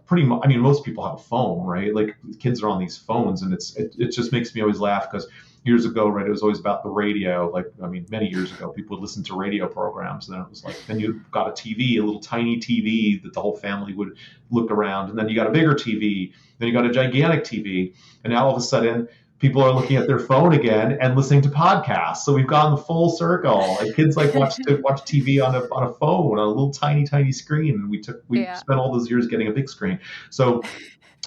pretty much, I mean, most people have a phone, right? Like kids are on these phones, and it just makes me always laugh because years ago, right, it was always about the radio. Like, I mean, many years ago, people would listen to radio programs, and then it was like, then you got a TV, a little tiny TV that the whole family would look around, and then you got a bigger TV, then you got a gigantic TV, and now all of a sudden, people are looking at their phone again and listening to podcasts. So we've gone the full circle. Like kids like watch TV on a phone on a little tiny screen, and we spent all those years getting a big screen. So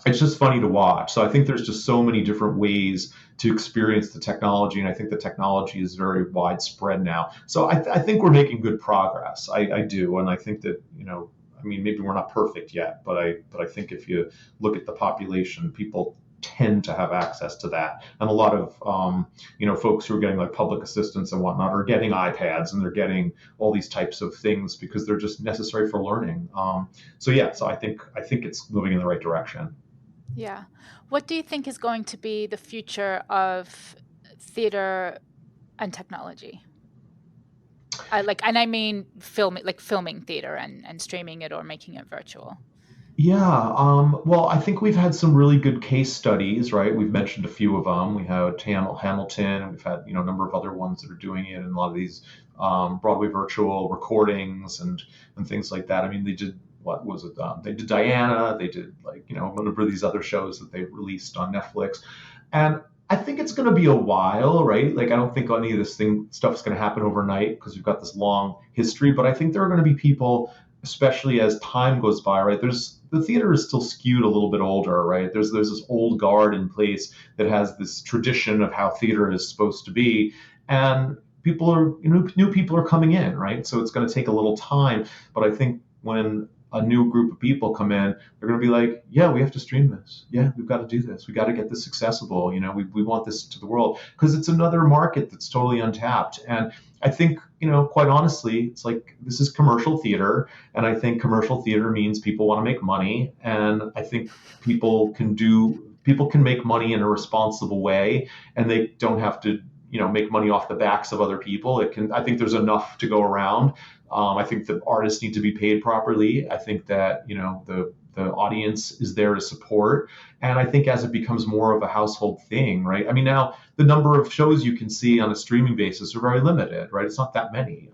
it's just funny to watch. So I think there's just so many different ways to experience the technology, and I think the technology is very widespread now. So I think we're making good progress. I do, and I think that I mean, maybe we're not perfect yet, but I think if you look at the population, people tend to have access to that, and a lot of folks who are getting like public assistance and whatnot are getting iPads, and they're getting all these types of things because they're just necessary for learning. So I think it's moving in the right direction. Yeah. What do you think is going to be the future of theater and technology? I mean filming theater and streaming it or making it virtual. Yeah, well, I think we've had some really good case studies, right? We've mentioned a few of them. We had Hamilton, and we've had a number of other ones that are doing it, and a lot of these Broadway virtual recordings and things like that. I mean, they did what was it? They did Diana. They did a number of these other shows that they released on Netflix, and I think it's going to be a while, right? Like I don't think any of this stuff is going to happen overnight because we've got this long history. But I think there are going to be people, especially as time goes by, right? The theater is still skewed a little bit older, right? There's this old guard in place that has this tradition of how theater is supposed to be, and people are, new people are coming in, right? So it's going to take a little time, but I think when a new group of people come in, they're going to be like, yeah, we have to stream this. Yeah, we've got to do this. We got to get this accessible. We want this to the world because it's another market that's totally untapped. And I think, quite honestly, it's like this is commercial theater. And I think commercial theater means people want to make money. And I think people can make money in a responsible way, and they don't have to, make money off the backs of other people. I think there's enough to go around. I think the artists need to be paid properly. I think that, the audience is there to support. And I think as it becomes more of a household thing, right? I mean, now the number of shows you can see on a streaming basis are very limited, right? It's not that many.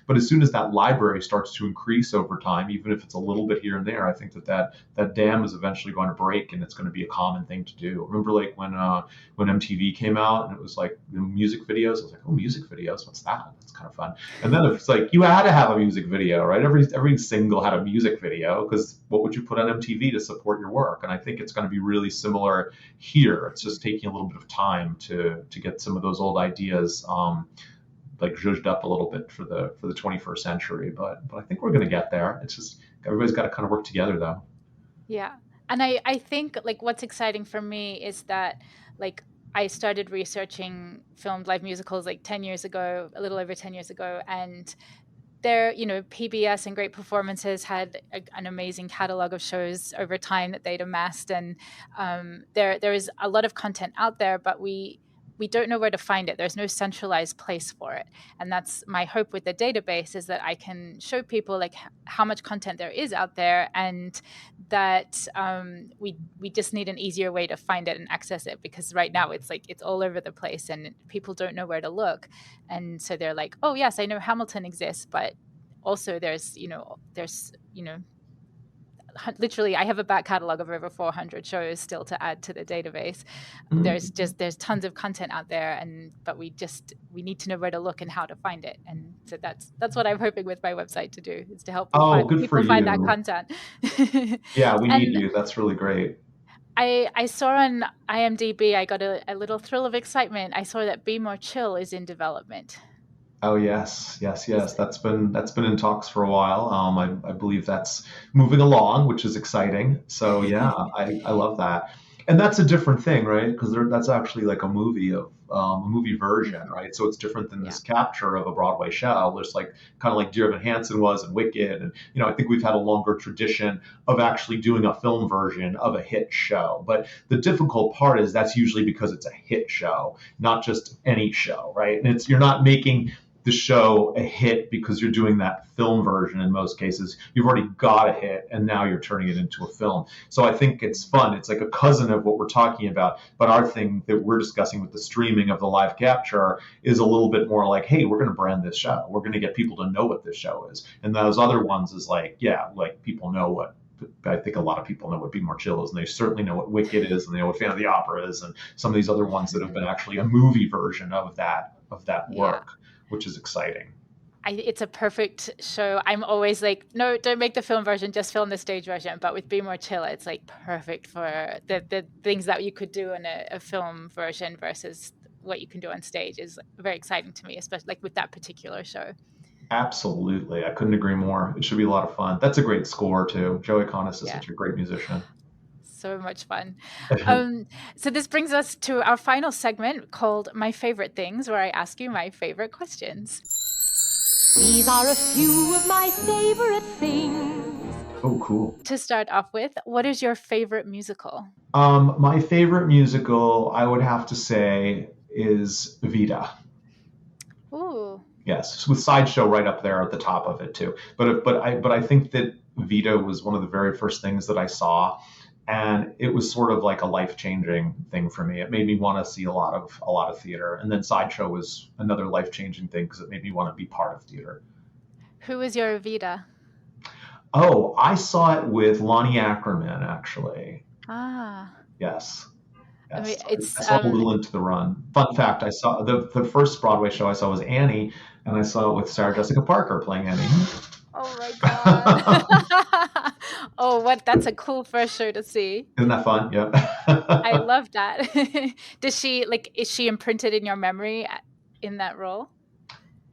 But as soon as that library starts to increase over time, even if it's a little bit here and there, I think that dam is eventually going to break, and it's going to be a common thing to do. Remember, like when MTV came out and it was like the music videos, I was like, oh, music videos, what's that? That's kind of fun. And then it's like you had to have a music video, right? Every single had a music video, because what would you put on MTV to support your work? And I think it's going to be really similar here. It's just taking a little bit of time to get some of those old ideas like zhuzhed up a little bit for the 21st century. But I think we're going to get there. It's just everybody's got to kind of work together, though. Yeah, and I think like what's exciting for me is that like I started researching filmed live musicals like 10 years ago, a little over 10 years ago, and there, PBS and Great Performances had an amazing catalog of shows over time that they'd amassed, and there is a lot of content out there, but we don't know where to find it. There's no centralized place for it, and that's my hope with the database, is that I can show people like how much content there is out there, and that we just need an easier way to find it and access it, because right now it's all over the place and people don't know where to look, and so they're like, oh yes, I know Hamilton exists, but also there's literally I have a back catalog of over 400 shows still to add to the database. There's tons of content out there, but we need to know where to look and how to find it. And so that's what I'm hoping with my website to do, is to help people find that content. Yeah, we need you. That's really great. I saw on IMDb, I got a little thrill of excitement. I saw that Be More Chill is in development. Oh yes. That's been in talks for a while. I believe that's moving along, which is exciting. So yeah, I love that. And that's a different thing, right? Because that's actually like a movie version, right? So it's different than this capture of a Broadway show. There's like kind of like Dear Evan Hansen was and Wicked, and I think we've had a longer tradition of actually doing a film version of a hit show. But the difficult part is that's usually because it's a hit show, not just any show, right? And you're not making the show a hit because you're doing that film version. In most cases, you've already got a hit and now you're turning it into a film. So I think it's fun. It's like a cousin of what we're talking about. But our thing that we're discussing with the streaming of the live capture is a little bit more like, hey, we're going to brand this show. We're going to get people to know what this show is. And those other ones is like, yeah, like people know what. I think a lot of people know what Be More Chill is, and they certainly know what Wicked is, and they know what Phantom of the Opera is, and some of these other ones that have been actually a movie version of that work, which is exciting. It's a perfect show. I'm always like, no, don't make the film version, just film the stage version. But with Be More Chill, it's like perfect for the things that you could do in a film version versus what you can do on stage is very exciting to me, especially like with that particular show. Absolutely. I couldn't agree more. It should be a lot of fun. That's a great score too. Joey Conis is such a great musician. So much fun. So this brings us to our final segment called My Favorite Things, where I ask you my favorite questions. These are a few of my favorite things. Oh, cool. To start off with, what is your favorite musical? My favorite musical, I would have to say, is Vita. Ooh. Yes, with Sideshow right up there at the top of it too. But I think that Vita was one of the very first things that I saw, and it was sort of like a life-changing thing for me. It made me want to see a lot of theater, and then Sideshow was another life-changing thing because it made me want to be part of theater. Who was your Vita? Oh, I saw it with Lonnie Ackerman, actually. Ah. Yes. Yes. I mean, I saw a little Into the Run. Fun fact, I saw the first Broadway show I saw was Annie, and I saw it with Sarah Jessica Parker playing Annie. Oh my God. Oh, that's a cool first show to see. Isn't that fun? Yeah. I love that. Is she imprinted in your memory in that role?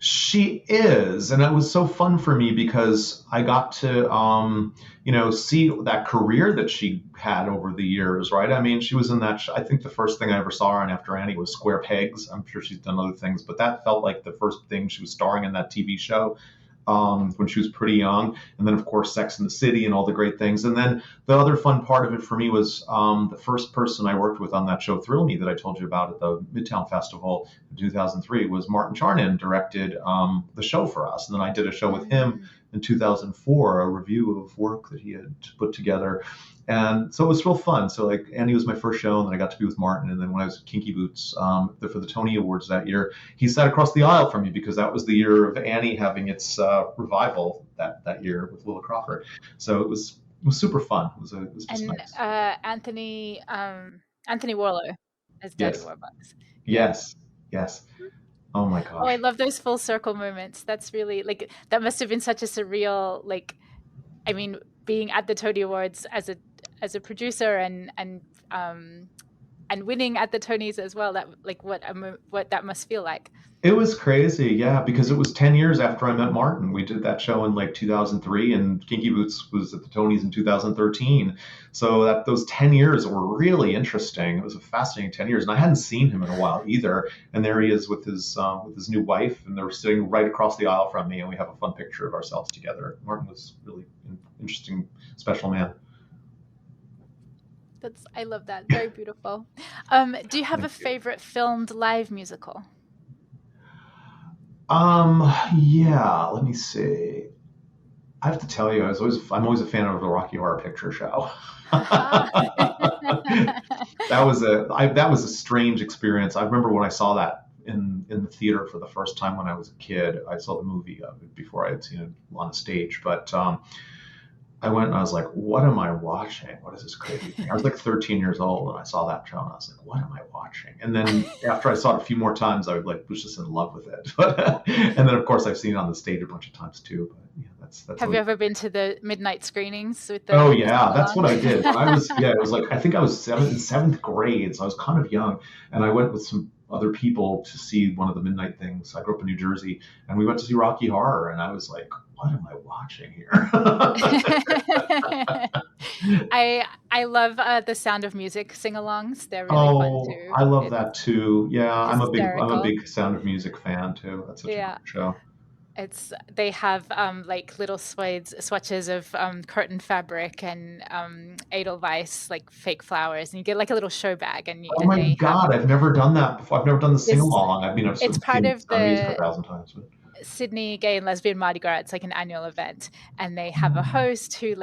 She is, and it was so fun for me because I got to, see that career that she had over the years, right? I mean, she was in that. I think the first thing I ever saw her on after Annie was Square Pegs. I'm sure she's done other things, but that felt like the first thing she was starring in that TV show. When she was pretty young, and then of course Sex and the City and all the great things. And then the other fun part of it for me was the first person I worked with on that show, Thrill Me, that I told you about at the Midtown Festival in 2003, was Martin Charnin directed the show for us. And then I did a show with him in 2004, a review of work that he had put together. And so it was real fun. So like Annie was my first show, and then I got to be with Martin. And then when I was at Kinky Boots for the Tony Awards that year, he sat across the aisle from me because that was the year of Annie having its revival that year with Willa Crawford. So it was super fun. It was just nice. Anthony Warlow as Daddy Warbucks. Yes. Oh my gosh. Oh, I love those full circle moments. That's really that must have been such a surreal being at the Tony Awards as a producer and winning at the Tonys as well. That what that must feel like. It was crazy, yeah, because it was 10 years after I met Martin. We did that show in 2003, and Kinky Boots was at the Tonys in 2013. So those 10 years were really interesting. It was a fascinating 10 years, and I hadn't seen him in a while either. And there he is with his new wife, and they're sitting right across the aisle from me, and we have a fun picture of ourselves together. Martin was really an interesting, special man. I love that. Very beautiful. Do you have a favorite filmed live musical? Yeah, let me see. I have to tell you, I'm always a fan of the Rocky Horror Picture Show. That was a strange experience. I remember when I saw that in the theater for the first time when I was a kid. I saw the movie of it before I had seen it on the stage, but I went and I was like, what am I watching? What is this crazy thing? I was 13 years old and I saw that show and I was like, what am I watching? And then after I saw it a few more times, I was just in love with it. And then of course I've seen it on the stage a bunch of times too. But yeah, that's Have you ever been to the midnight screenings with the? Oh yeah, that's what I did. When I was it was I think I was in seventh grade, so I was kind of young, and I went with some other people to see one of the midnight things. I grew up in New Jersey, and we went to see Rocky Horror, and I was like, what am I watching here? I love the Sound of Music sing-alongs. They're really fun too. I love that too. Yeah, I'm a big Sound of Music fan too. That's such a good show. They have little swatches of curtain fabric and Edelweiss fake flowers, and you get a little show bag. And oh my God, I've never done that before. I've never done the sing along. I've it's part of the 1,000 times. But Sydney Gay and Lesbian Mardi Gras. It's like an annual event, and they have a host who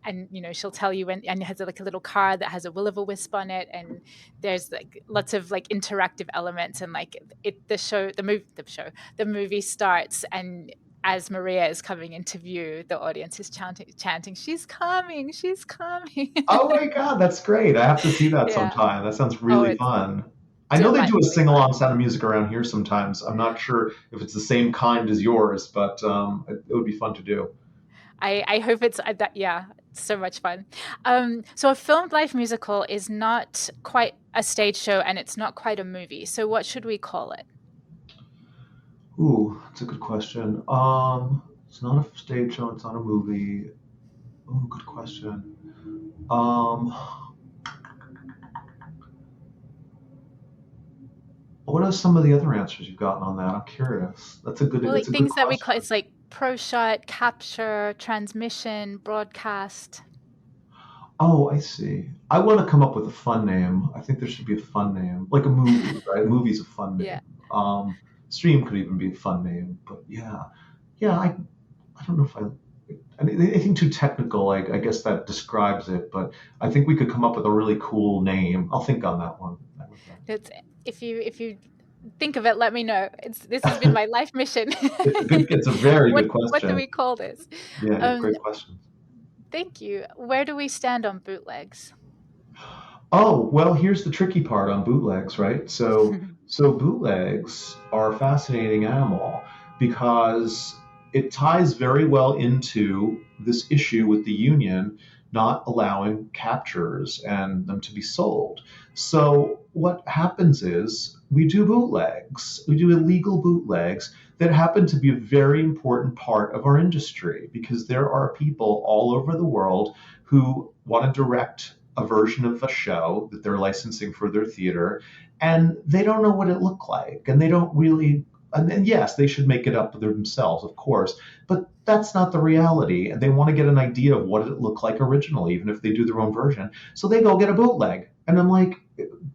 and she'll tell you and it has like a little card that has a will-o'-the-wisp on it, and there's like lots of like interactive elements, and like the movie starts, and as Maria is coming into view, the audience is chanting, "She's coming, she's coming." Oh my God, that's great. I have to see that sometime. That sounds really fun. I know they do a sing-along Sound of Music around here sometimes. I'm not sure if it's the same kind as yours, but it would be fun to do. I hope it's that. Yeah, it's so much fun. So a filmed live musical is not quite a stage show, and it's not quite a movie. So what should we call it? Ooh, that's a good question. It's not a stage show. It's not a movie. Oh, good question. What are some of the other answers you've gotten on that? I'm curious. That's a good. Well, like things that we call, it's like pro shot, capture, transmission, broadcast. Oh, I see. I want to come up with a fun name. I think there should be a fun name, like a movie, right? A movie's a fun name. Yeah. Stream could even be a fun name, but yeah. I don't know if I mean, anything too technical. I guess that describes it, but I think we could come up with a really cool name. I'll think on that one. If you think of it, let me know. This has been my life mission. It's a very good question. What do we call this? Yeah, great question. Thank you. Where do we stand on bootlegs? Oh, well, here's the tricky part on bootlegs, right? So bootlegs are a fascinating animal because it ties very well into this issue with the union not allowing captures and them to be sold. So what happens is we do bootlegs, we do illegal bootlegs that happen to be a very important part of our industry because there are people all over the world who want to direct a version of a show that they're licensing for their theater, and they don't know what it looked like, and they don't really. And yes, they should make it up themselves, of course, but that's not the reality. And they want to get an idea of what it looked like originally, even if they do their own version. So they go get a bootleg. And I'm like,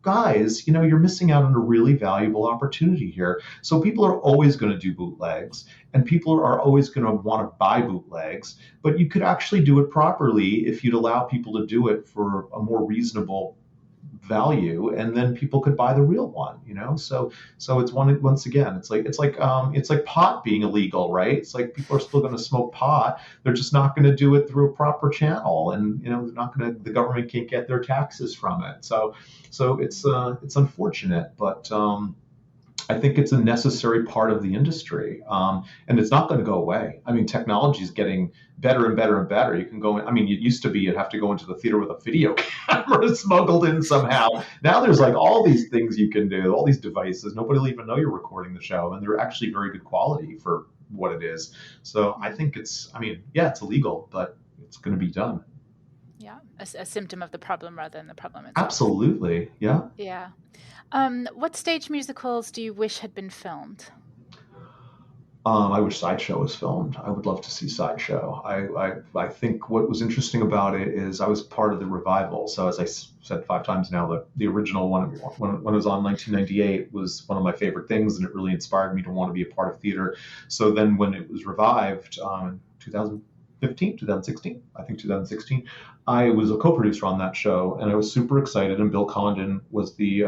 guys, you're missing out on a really valuable opportunity here. So people are always going to do bootlegs, and people are always going to want to buy bootlegs. But you could actually do it properly if you'd allow people to do it for a more reasonable value, and then people could buy the real one, so it's once again, it's like pot being illegal, right? It's like people are still going to smoke pot, they're just not going to do it through a proper channel, and they're not going to, the government can't get their taxes from it, so it's unfortunate, but I think it's a necessary part of the industry, and it's not going to go away. I mean, technology is getting better and better and better. You can go in, I mean, it used to be you'd have to go into the theater with a video camera smuggled in somehow. Now there's like all these things you can do, all these devices. Nobody will even know you're recording the show, and they're actually very good quality for what it is. So I think it's illegal, but it's going to be done. Yeah, a symptom of the problem rather than the problem itself. Absolutely, yeah. Yeah. What stage musicals do you wish had been filmed? I wish Sideshow was filmed. I would love to see Sideshow. I think what was interesting about it is I was part of the revival. So as I said 5 times now, the original one, when it was on 1998, was one of my favorite things, and it really inspired me to want to be a part of theater. So then when it was revived in 2016, I was a co-producer on that show, and I was super excited, and Bill Condon was the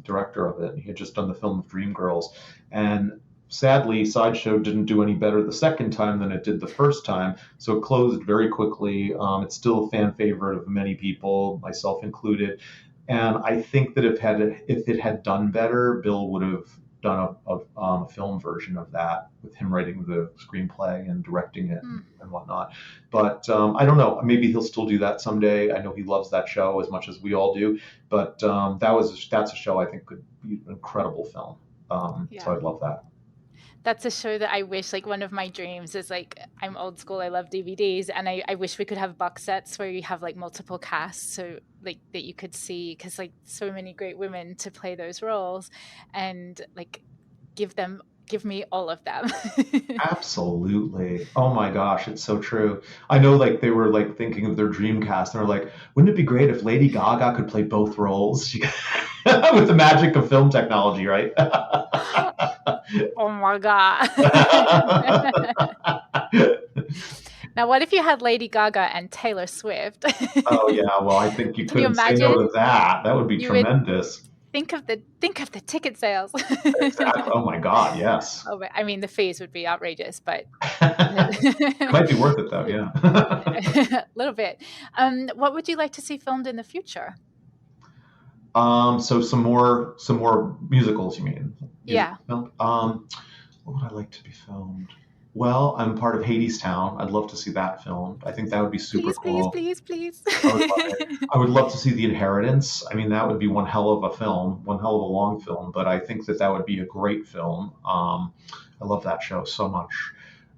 director of it. He had just done the film of Dreamgirls, and sadly, Sideshow didn't do any better the second time than it did the first time, so it closed very quickly. It's still a fan favorite of many people, myself included, and I think that if it had done better, Bill would have done a film version of that with him writing the screenplay and directing it and whatnot. But I don't know. Maybe he'll still do that someday. I know he loves that show as much as we all do. But that's a show I think could be an incredible film. So I'd love that. That's a show that I wish, like, one of my dreams is, like, I'm old school, I love DVDs, and I wish we could have box sets where you have, like, multiple casts, so, like, that you could see, because, like, so many great women to play those roles, and, like, give me all of them. Absolutely. Oh my gosh, it's so true. I know, like, they were, like, thinking of their dream cast, and they're like, wouldn't it be great if Lady Gaga could play both roles? With the magic of film technology, right? Oh my God. Now, what if you had Lady Gaga and Taylor Swift? Oh yeah, well, I think you Can you couldn't say no imagine? to that. That would be You would tremendous. think of the ticket sales. Exactly. Oh my God, yes. Oh, but, I mean, the fees would be outrageous, but It might be worth it though, yeah. a little bit. What would you like to see filmed in the future? So some more musicals, you mean? Yeah. Film? What would I like to be filmed? Well, I'm part of Hadestown. I'd love to see that filmed. I think that would be super cool. Please. I would love to see The Inheritance. I mean, that would be one hell of a film, one hell of a long film, but I think that would be a great film. I love that show so much.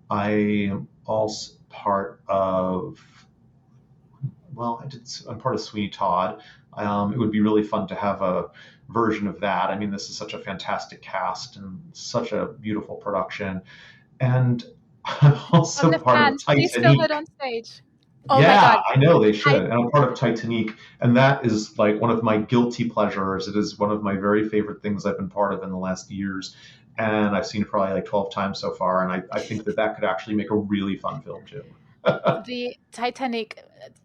I am also part of, well, I'm part of Sweeney Todd. It would be really fun to have a version of that. I mean, this is such a fantastic cast and such a beautiful production. And I'm also part of Please film it Titanic. on stage. Oh Yeah, my God. I know they should. And I'm part of Titanic. And that is like one of my guilty pleasures. It is one of my very favorite things I've been part of in the last years. And I've seen it probably like 12 times so far. And I think that could actually make a really fun film too. The Titanic,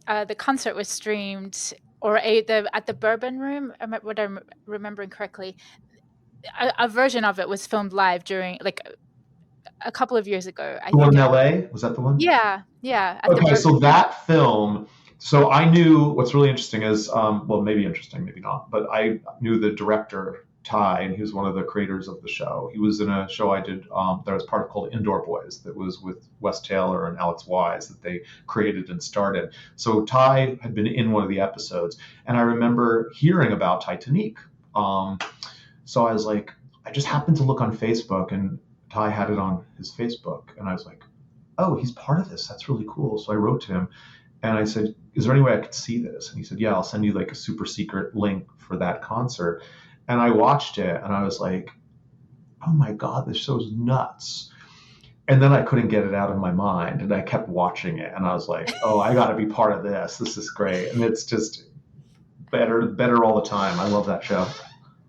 the concert was streamed at the Bourbon Room. What I'm remembering correctly, a version of it was filmed live during like a couple of years ago. The one in LA? Was that the one? Yeah. Okay, so that film. So I knew what's really interesting is, well, maybe interesting, maybe not, but I knew the director, Ty, and he was one of the creators of the show. He was in a show I did that was part of called Indoor Boys that was with Wes Taylor and Alex Wise that they created and started. So Ty had been in one of the episodes, and I remember hearing about Titanic. So I was like, I just happened to look on Facebook, and Ty had it on his Facebook, and I was like, oh, he's part of this. That's really cool. So I wrote to him, and I said, is there any way I could see this? And he said, yeah, I'll send you like a super secret link for that concert. And I watched it, and I was like, oh my God, this show's nuts. And then I couldn't get it out of my mind, and I kept watching it, and I was like, oh, I got to be part of this. This is great. And it's just better all the time. I love that show.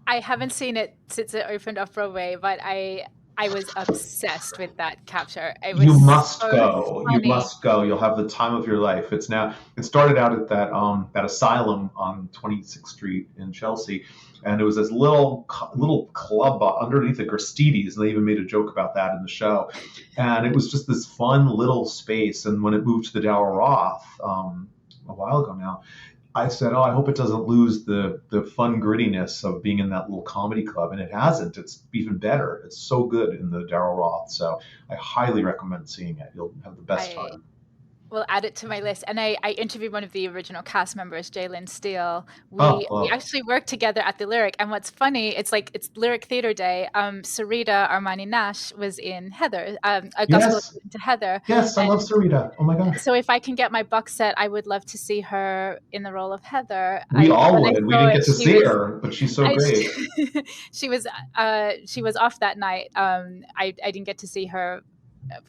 I haven't seen it since it opened off-Broadway, but I was obsessed with that capture. You must go. Funny. You must go. You'll have the time of your life. It started out at that asylum on 26th Street in Chelsea, and it was this little club underneath the Gristedes, and they even made a joke about that in the show. And it was just this fun little space. And when it moved to the Dower Roth a while ago now, I said, oh, I hope it doesn't lose the fun grittiness of being in that little comedy club. And it hasn't. It's even better. It's so good in the Daryl Roth. So I highly recommend seeing it. You'll have the best time. We'll add it to my list. And I interviewed one of the original cast members, Jalen Steele. We actually worked together at the Lyric. And what's funny, it's Lyric Theater Day. Sarita Armani Nash was in Heather, a gospel to Heather. Yes, I love Sarita. Oh my gosh. So if I can get my box set, I would love to see her in the role of Heather. We all would. We didn't get to see her, but she's so great. She was off that night. I didn't get to see her,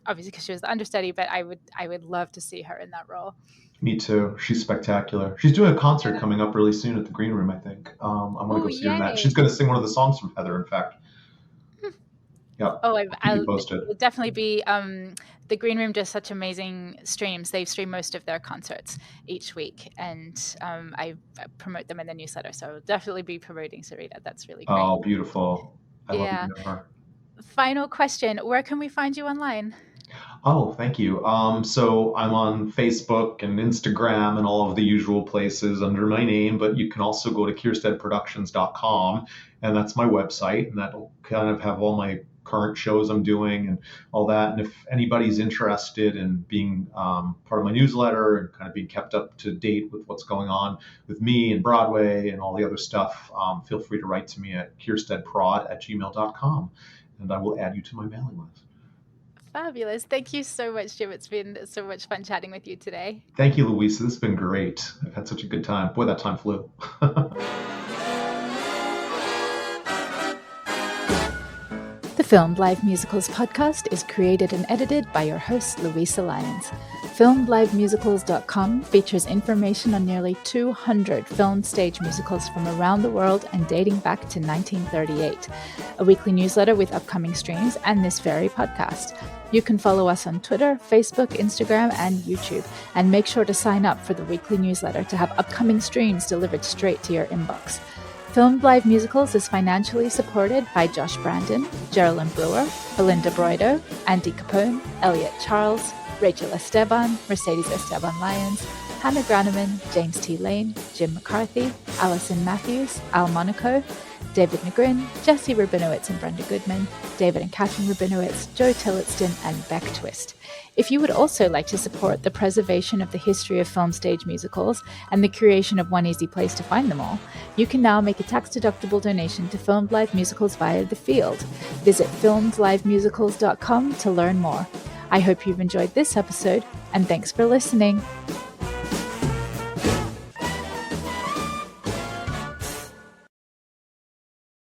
obviously because she was the understudy, but I would love to see her in that role. Me too. She's spectacular. She's doing a concert coming up really soon at the Green Room, I think. I'm going to go see her in that. She's going to sing one of the songs from Heather, in fact. Yeah. Oh, I'll definitely be. The Green Room does such amazing streams. They stream most of their concerts each week, and I promote them in the newsletter. So I'll definitely be promoting Sarita. That's really great. Oh, beautiful. I love her. Final question. Where can we find you online? Oh, thank you. So I'm on Facebook and Instagram and all of the usual places under my name, but you can also go to kiersteadproductions.com, and that's my website, and that'll kind of have all my current shows I'm doing and all that. And if anybody's interested in being part of my newsletter and kind of being kept up to date with what's going on with me and Broadway and all the other stuff, feel free to write to me at kiersteadprod@gmail.com. And I will add you to my mailing list. Fabulous. Thank you so much, Jim. It's been so much fun chatting with you today. Thank you, Luisa. This has been great. I've had such a good time. Boy, that time flew. The Filmed Live Musicals podcast is created and edited by your host, Luisa Lyons. FilmedLiveMusicals.com features information on nearly 200 filmed stage musicals from around the world and dating back to 1938, a weekly newsletter with upcoming streams, and this very podcast. You can follow us on Twitter, Facebook, Instagram, and YouTube, and make sure to sign up for the weekly newsletter to have upcoming streams delivered straight to your inbox. Filmed Live Musicals is financially supported by Josh Brandon, Geraldine Brewer, Belinda Broido, Andy Capone, Elliot Charles, Rachel Esteban, Mercedes Esteban Lyons, Hannah Graneman, James T. Lane, Jim McCarthy, Allison Matthews, Al Monaco, David Negrin, Jesse Rabinowitz and Brenda Goodman, David and Catherine Rabinowitz, Joe Tillotson, and Beck Twist. If you would also like to support the preservation of the history of film stage musicals and the creation of one easy place to find them all, you can now make a tax-deductible donation to Filmed Live Musicals via The Field. Visit filmedlivemusicals.com to learn more. I hope you've enjoyed this episode, and thanks for listening.